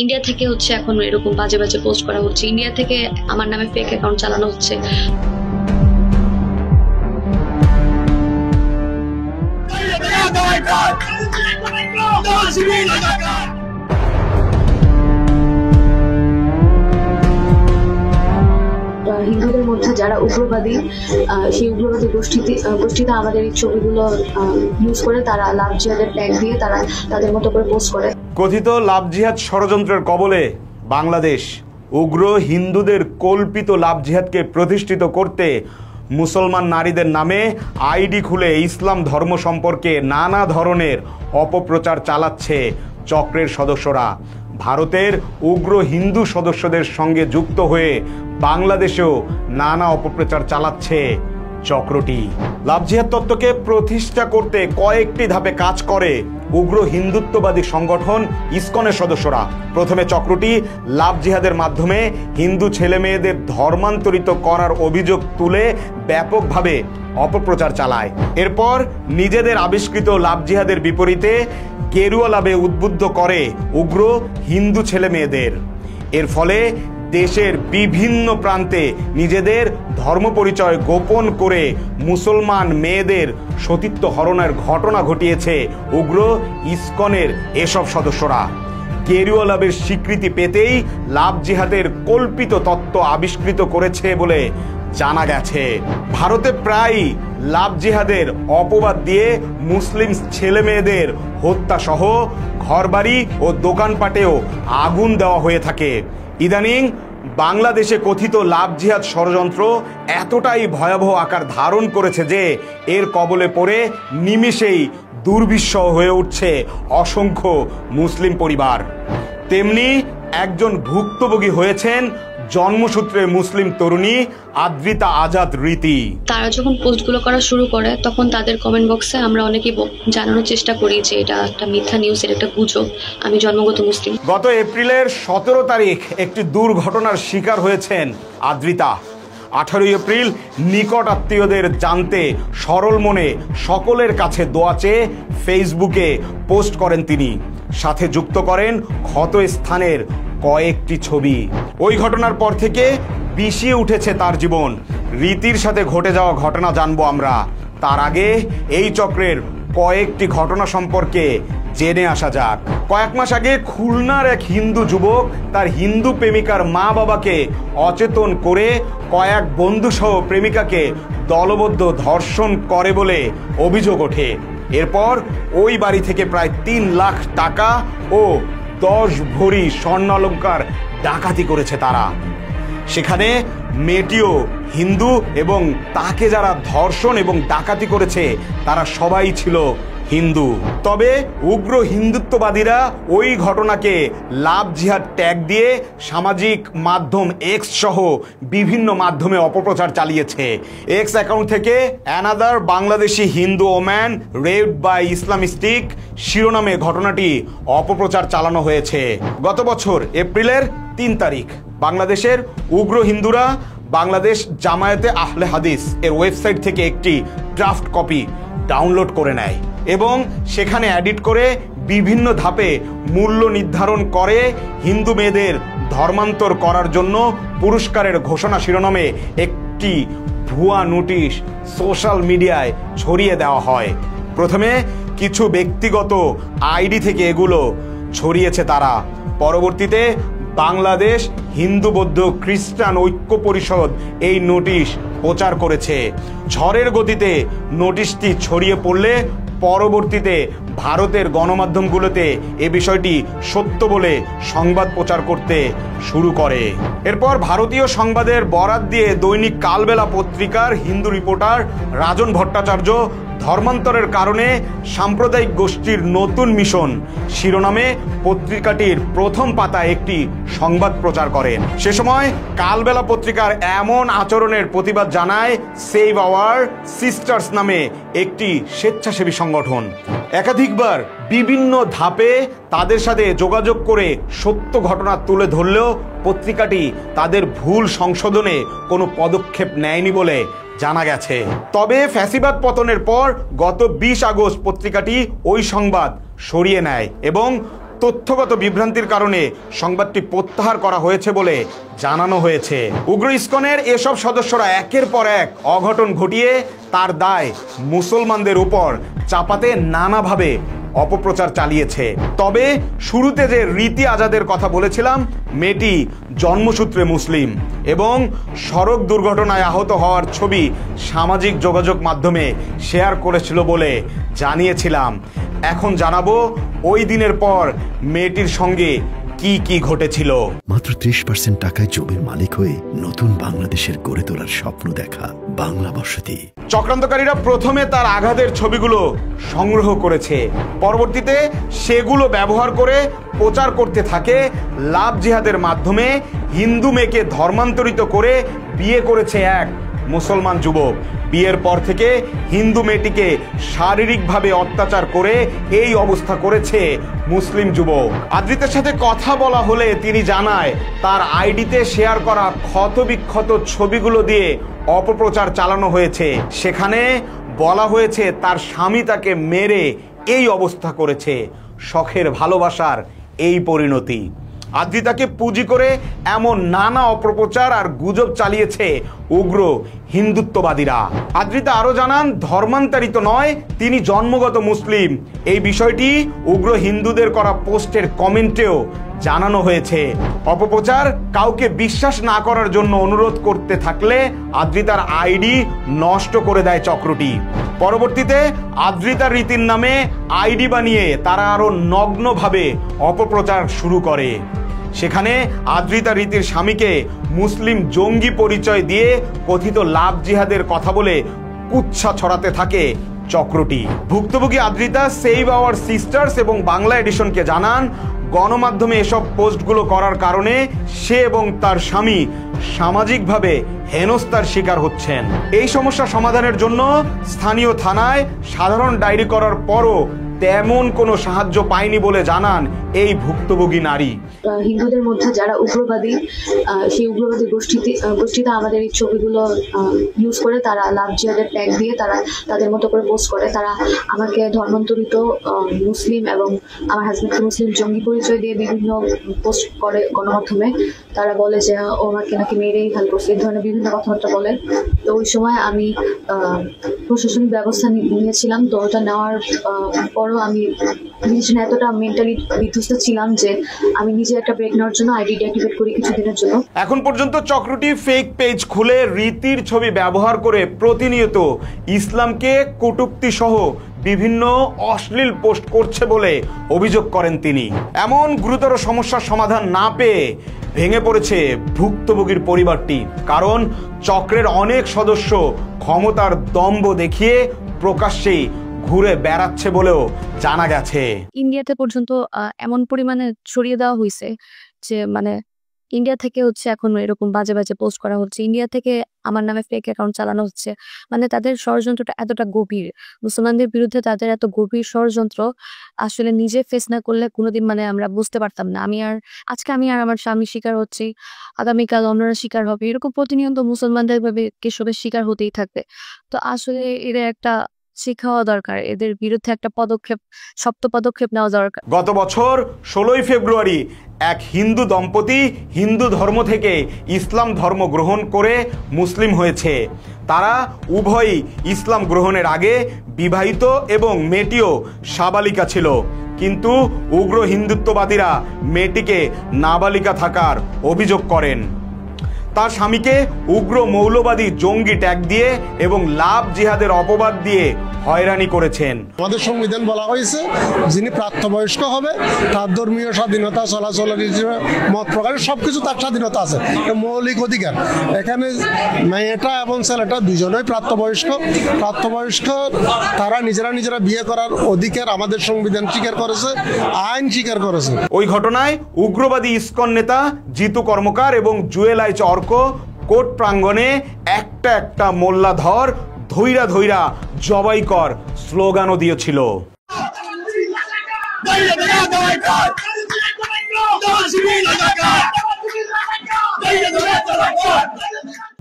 India থেকে হচ্ছে এখন এরকম বাজে বাজে পোস্ট করা হচ্ছে, ইন্ডিয়া থেকে আমার নামে ফেক অ্যাকাউন্ট চালানো হচ্ছে। হিন্দুদের মধ্যে যারা উগ্রবাদী, সেই উগ্রবাদী গোষ্ঠীতে আমাদের এই ছবিগুলো ইউজ করে তারা লাভ জিহাদের ট্যাগ দিয়ে তারা তাদের মতো করে পোস্ট করে। কথিত লাভ জিহাদ ষড়যন্ত্রের কবলে বাংলাদেশ। উগ্র হিন্দুদের কল্পিত লাভ জিহাদকে প্রতিষ্ঠিত করতে মুসলমান নারীদের নামে আইডি খুলে ইসলাম ধর্ম সম্পর্কে নানা ধরনের অপপ্রচার চালাচ্ছে চক্রের সদস্যরা। ভারতের উগ্র হিন্দু সদস্যদের সঙ্গে যুক্ত হয়ে বাংলাদেশেও নানা অপপ্রচার চালাচ্ছে চক্রটি। লাভ জিহাদ তত্ত্বকে প্রতিষ্ঠা করতে কয়েকটি ধাপে কাজ করে উগ্র হিন্দুত্ববাদী সংগঠন ইসকনের সদস্যরা। প্রথমে চক্রটি লাভ জিহাদের মাধ্যমে হিন্দু ছেলে মেয়েদের ধর্মান্তরিত করার অভিযোগ তুলে ব্যাপকভাবে অপপ্রচার চালায়। এরপর নিজেদের আবিষ্কৃত লাভ জিহাদের বিপরীতে গেরুয়া লাভে উদ্বুদ্ধ করে উগ্র হিন্দু ছেলে মেয়েদের। এর ফলে দেশের বিভিন্ন প্রান্তে নিজেদের ধর্ম পরিচয় গোপন করে মুসলমান মেয়েদের সতীত্ব হরণের ঘটনা ঘটিয়েছে উগ্র ইসকনের এসব সদস্যরা। গেরুয়া লাভের স্বীকৃতি পেতেই লাভ জিহাদের কল্পিত তত্ত্ব আবিষ্কৃত করেছে বলে জানা গেছে। ভারতে প্রায় লাভ জিহাদের অপবাদ দিয়ে মুসলিম ছেলে মেয়েদের হত্যা সহ ঘরবাড়ি ও দোকানপাটেও আগুন দেওয়া হয়ে থাকে। ইদানিং বাংলাদেশে কথিত লাভ জিহাদ ষড়যন্ত্র এতটাই ভয়াবহ আকার ধারণ করেছে যে এর কবলে পড়ে নিমেষেই দুর্বিষহ হয়ে উঠছে অসংখ্য মুসলিম পরিবার। তেমনি একজন ভুক্তভোগী হয়েছেন জন্মসূত্রে মুসলিম তরুণী আদ্রিতা আজাদ রীতি। তারা যখন পোস্টগুলো করা শুরু করে তখন তাদের কমেন্ট বক্সে আমরা অনেকেই জানানোর চেষ্টা করি যে এটা একটা মিথ্যা নিউজ, এটা একটা গুজব, আমি জন্মগত মুসলিম। গত এপ্রিলের 17 তারিখ একটি দুর্ঘটনার শিকার হয়েছেন আদ্রিতা। 18 এপ্রিল নিকট আত্মীয়দের জানতে সরল মনে সকলের কাছে দোয়া চেয়ে ফেসবুকে পোস্ট করেন তিনি। সাথে যুক্ত করেন ক্ষত স্থানের কয়েকটি ছবি। ওই ঘটনার পর থেকে বিষিয়ে উঠেছে তার জীবন। রীতির সাথে ঘটে যাওয়া ঘটনা জানবো আমরা। তার আগে এই চক্রের কয়েকটি ঘটনা সম্পর্কে জেনে আসা যাক। কয়েক মাস আগে খুলনার এক হিন্দু যুবক তার হিন্দু প্রেমিকার মা বাবাকে অচেতন করে কয়েক বন্ধুসহ প্রেমিকাকে দলবদ্ধ ধর্ষণ করে বলে অভিযোগ ওঠে। এরপর ওই বাড়ি থেকে প্রায় 3 লাখ টাকা ও 10 ভরি স্বর্ণালংকার ডাকাতি করেছে তারা। সেখানে মেয়েটিও হিন্দু এবং তাকে যারা ধর্ষণ এবং ডাকাতি করেছে তারা সবাই ছিল হিন্দু। তবে উগ্র হিন্দুত্ববাদীরা ওই ঘটনাকে লাভ জিহাদ ট্যাগ দিয়ে সামাজিক মাধ্যম এক্স সহ বিভিন্ন মাধ্যমে অপপ্রচার চালিয়েছে। এক্স অ্যাকাউন্ট থেকে another Bangladeshi Hindu woman raped by Islamistic শিরোনামে ঘটনাটি অপপ্রচার চালানো হয়েছে। গত বছর এপ্রিলের 3 তারিখ বাংলাদেশের উগ্র হিন্দুরা বাংলাদেশ জামায়াতে আহলে হাদিস এর ওয়েবসাইট থেকে একটি ড্রাফট কপি ডাউনলোড করে নেয় এবং সেখানে এডিট করে বিভিন্ন ধাপে মূল্য নির্ধারণ করে হিন্দু মেয়েদের ধর্মান্তর করার জন্য পুরস্কারের ঘোষণা শিরোনামে একটি ভুয়া নোটিশ সোশ্যাল মিডিয়ায় ছড়িয়ে দেওয়া হয়। প্রথমে কিছু ব্যক্তিগত আইডি থেকে এগুলো ছড়িয়েছে তারা। পরবর্তীতে বাংলাদেশ হিন্দু বৌদ্ধ খ্রিস্টান ঐক্য পরিষদ এই নোটিশ প্রচার করেছে। ঝড়ের গতিতে নোটিশটি ছড়িয়ে পড়লে পরবর্তীতে ভারতের গণমাধ্যমগুলোতে এ বিষয়টি সত্য বলে সংবাদ প্রচার করতে শুরু করে। এরপর ভারতীয় সংবাদের বরাত দিয়ে দৈনিক কালবেলা পত্রিকার হিন্দু রিপোর্টার রাজন ভট্টাচার্য ধর্মান্তরের কারণে সাম্প্রদায়িক গোষ্ঠীর নতুন মিশন শিরোনামে পত্রিকাটির প্রথম পাতায় একটি সংবাদ প্রচার করেন। সে সময় কালবেলা পত্রিকার এমন আচরণের প্রতিবাদ জানায় সেভ আওয়ার সিস্টার্স নামে একটি স্বেচ্ছাসেবী সংগঠন। একাধিকবার বিভিন্ন ধাপে তাদের সাথে যোগাযোগ করে সত্য ঘটনা তুলে ধরলেও পত্রিকাটি তাদের ভুল সংশোধনে কোনো পদক্ষেপ নেয়নি বলে জানা গেছে। তবে ফ্যাসিবাদ পতনের পর গত 20 আগস্ট পত্রিকাটি ওই সংবাদ সরিয়ে নেয় এবং তথ্যগত বিভ্রান্তির কারণে সংবাদটি প্রত্যাহার করা হয়েছে বলে জানানো হয়েছে। উগ্র ইসকনের এসব সদস্যরা একের পর এক অঘটন ঘটিয়ে তার দায় মুসলমানদের উপর চাপাতে নানাভাবে অপপ্রচার চালিয়েছে। তবে শুরুতে যে রীতি আজাদের কথা বলেছিলাম, মেয়েটি জন্মসূত্রে মুসলিম এবং সড়ক দুর্ঘটনায় আহত হওয়ার ছবি সামাজিক যোগাযোগ মাধ্যমে শেয়ার করেছিল বলে জানিয়েছিলাম। এখন জানাবো ওই দিনের পর মেয়েটির সঙ্গে কি কি ঘটেছিল। মাত্র 30% টাকায় জমির মালিক হয়ে নতুন বাংলাদেশের গড়ে তোলার স্বপ্ন দেখা বাংলা বসতি। চক্রান্তকারীরা প্রথমে তার আঘাতের ছবিগুলো সংগ্রহ করেছে, পরবর্তীতে সেগুলো ব্যবহার করে প্রচার করতে থাকে লাভ জিহাদের মাধ্যমে হিন্দু মেয়েকে ধর্মান্তরিত করে বিয়ে করেছে এক মুসলমান যুবক। বিয়ের পর থেকে হিন্দু মেয়েটিকে শারীরিকভাবে অত্যাচার করে এই অবস্থা করেছে মুসলিম যুবক। আদ্রিতার সাথে কথা বলা হলে তিনি জানায় তার আইডিতে শেয়ার করা ক্ষতবিক্ষত ছবিগুলো দিয়ে অপপ্রচার চালানো হয়েছে। সেখানে বলা হয়েছে তার স্বামী তাকে মেরে এই অবস্থা করেছে। শখের ভালোবাসার এই পরিণতি। আদ্রিতাকে পুঁজি করে এমন নানা অপপ্রচার আর গুজব চালিয়েছে উগ্র হিন্দুত্ববাদীরা। আদ্রিতা আরো জানান, ধর্মান্তরিত নয়, তিনি জন্মগত মুসলিম। এই বিষয়টি উগ্র হিন্দুদের করা পোস্টের কমেন্টেও জানানো হয়েছে। অপপ্রচার কাউকে বিশ্বাস না করার জন্য অনুরোধ করতে থাকলে আদ্রিতার আইডি নষ্ট করে দেয় চক্রটি। পরবর্তীতে আদ্রিতার রীতির নামে আইডি বানিয়ে তারা আরো নগ্নভাবে অপপ্রচার শুরু করে। সেখানে আদ্রিতা রীতির স্বামীকে মুসলিম জঙ্গি পরিচয় দিয়ে কথিত লাভ জিহাদের কথা বলে কুৎসা ছড়াতে থাকে চক্রটি। ভুক্তভোগী আদ্রিতা সেভ আওয়ার সিস্টার্স এবং বাংলা এডিশনকে জানান, গণমাধ্যমে এসব পোস্টগুলো করার কারণে সে এবং তার স্বামী সামাজিকভাবে হেনস্থার শিকার হচ্ছেন। এই সমস্যা সমাধানের জন্য স্থানীয় থানায় সাধারণ ডায়েরি করার পরও তেমন কোনো সাহায্য পায়নি বলে জানান এই ভুক্তভোগী নারী। হিন্দুদের মধ্যে যারা উগ্রবাদী, সেই উগ্রবাদী গোষ্ঠীতে আমাদের এই ছবিগুলো ইউজ করে তারা লাভ জিহাদের ট্যাগ দিয়ে তারা তাদের মতো করে পোস্ট করে। তারা আমাকে ধর্মান্তরিত মুসলিম এবং আমার হাজবেন্ডকে মুসলিম জঙ্গি পরিচয় দিয়ে বিভিন্ন পোস্ট করে গণমাধ্যমে। তারা বলে যে ও আমাকে নাকি মেরেই ফেল করছে, এই ধরনের বিভিন্ন কথাবার্তা বলে। তো ওই সময় আমি প্রশাসনিক ব্যবস্থা নিয়েছিলাম। তো ওটা নেওয়ার পরও আমি নিজে এতটা মেন্টালি বিধ্বস্ত ছিলাম যে আমি নিজে একটা ব্রেক নেওয়ার জন্য আইডি ডিঅ্যাক্টিভেট করি কিছুদিনের জন্য। এখন পর্যন্ত চক্রটি ফেক পেজ খুলে রীতির ছবি ব্যবহার করে প্রতিনিয়ত ইসলামকে কটূক্তি সহ বিভিন্ন অশ্লীল পোস্ট করছে বলে অভিযোগ করেন তিনি। এমন গুরুতর সমস্যার সমাধান না পেয়ে ভেঙে পড়েছে ভুক্তভোগীর পরিবারটি, কারণ চক্রের অনেক সদস্য ক্ষমতার দম্ভ দেখিয়ে প্রকাশ্যেই ঘুরে বেড়াচ্ছে বলেও জানা গেছে। ইন্ডিয়াতে পর্যন্ত এমন পরিমাণে ছড়িয়ে দেওয়া হয়েছে যে মানে ইন্ডিয়া থেকে হচ্ছে এখন এরকম বাজে বাজে পোস্ট করা হচ্ছে, ইন্ডিয়া থেকে আমার নামে ফেক অ্যাকাউন্ট চালানো হচ্ছে। মানে তাদের ষড়যন্ত্রটা এতটা গভীর, মুসলমানদের বিরুদ্ধে তাদের এত গভীর ষড়যন্ত্র আসলে নিজে ফেস না করলে কোনোদিন মানে আমরা বুঝতে পারতাম না। আজকে আমি আর আমার স্বামী শিকার হচ্ছি, আগামীকাল অন্যরা শিকার হবে, এরকম প্রতিনিয়ত মুসলমানদের ভাবে কেসবের শিকার হতেই থাকবে। তো আসলে এদের একটা শিক্ষা হওয়া দরকার, এদের বিরুদ্ধে একটা শক্ত পদক্ষেপ নেওয়া দরকার। গত বছর 16ই ফেব্রুয়ারি এক হিন্দু দম্পতি হিন্দু ধর্ম থেকে ইসলাম ধর্ম গ্রহণ করে মুসলিম হয়েছে। তারা উভয়ই ইসলাম গ্রহণের আগে বিবাহিত এবং মেয়েটিও সাবালিকা ছিল, কিন্তু উগ্র হিন্দুত্ববাদীরা মেয়েটিকে নাবালিকা থাকার অভিযোগ করেন। তার স্বামীকে উগ্র মৌলবাদী জঙ্গি ট্যাগ দিয়ে এবং লাভ জিহাদের অপবাদ দিয়ে হয়রানি করেছেন। আমাদের সংবিধান বলা হয়েছে যিনি প্রাপ্তবয়স্ক হবে তার ধর্মীয় স্বাধীনতা, চলাচলের মত প্রকাশের সবকিছু তার স্বাধীনতা আছে, মৌলিক অধিকার। এখানে মেয়েটা এবং ছেলেটা দুজনেই প্রাপ্তবয়স্ক। তারা নিজেরা বিয়ে করার অধিকার আমাদের সংবিধান স্বীকার করেছে, আইন স্বীকার করেছে। ওই ঘটনায় উগ্রবাদী ইসকন নেতা জিতু কর্মকার এবং জুয়েল আইচ অর্ক কোর্ট প্রাঙ্গণে একটা মোল্লা ধর ধৈরা ধৈরা জবাই কর স্লোগানও দিয়েছিল।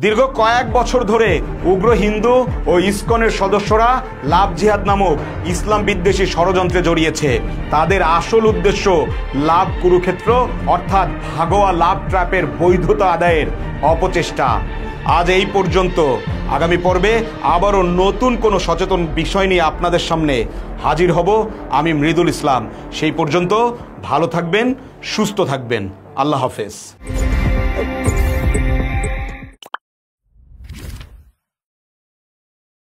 দীর্ঘ কয়েক বছর ধরে উগ্র হিন্দু ও ইসকনের সদস্যরা লাভ জিহাদ নামক ইসলাম বিদ্বেষী ষড়যন্ত্রে জড়িয়েছে। তাদের আসল উদ্দেশ্য লাভ কুরুক্ষেত্র অর্থাৎ ভাগোয়া লাভ ট্র্যাপের বৈধতা আদায়ের অপচেষ্টা। আজ এই পর্যন্ত। আগামী পর্বে আবারও নতুন কোনো সচেতন বিষয় নিয়ে আপনাদের সামনে হাজির হব আমি মৃদুল ইসলাম। সেই পর্যন্ত ভালো থাকবেন, সুস্থ থাকবেন। আল্লাহ হাফেজ।